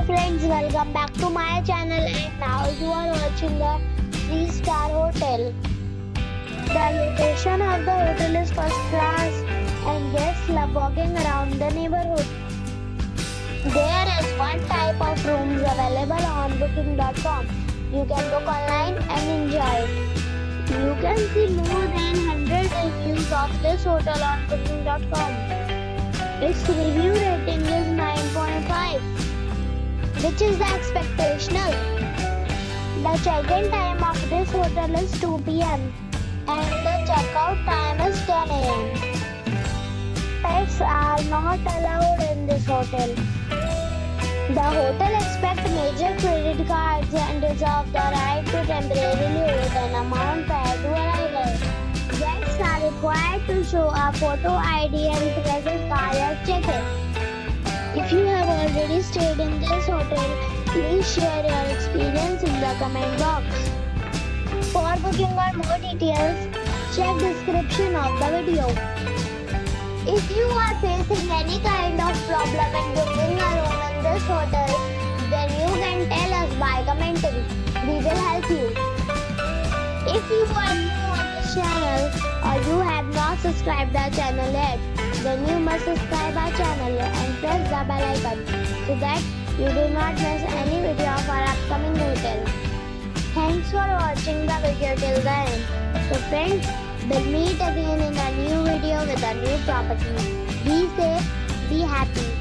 friends, welcome back to my channel, and now you are watching the 3-star hotel. The location of the hotel is first class and guests love walking around the neighborhood. There is one type of rooms available on booking.com. You can book online and enjoy it. You can see more than 100 reviews of this hotel on booking.com. Its review rating is 9.5, which is the expectational. The check-in time of this hotel is 2 p.m. and the checkout time is 10 a.m. Pets are not allowed in this hotel. The hotel accepts major credit cards and reserves the right to temporarily hold an amount prior to arrival. Guests are required to show a photo ID and credit card at check-in. If you have already stayed in this hotel, please share your experience in the comment box. For booking or more details, check description of the video. If you are facing any kind of problem in booking a room in this hotel, then you can tell us by commenting. We will help you. If you are new on this channel or you have not subscribed our channel yet, then you must subscribe our channel and press the bell icon so that you do not miss any video of our upcoming hotel. Thanks for watching the video till the end. So friends, we'll meet again in a new video with a new property. Be safe, be happy.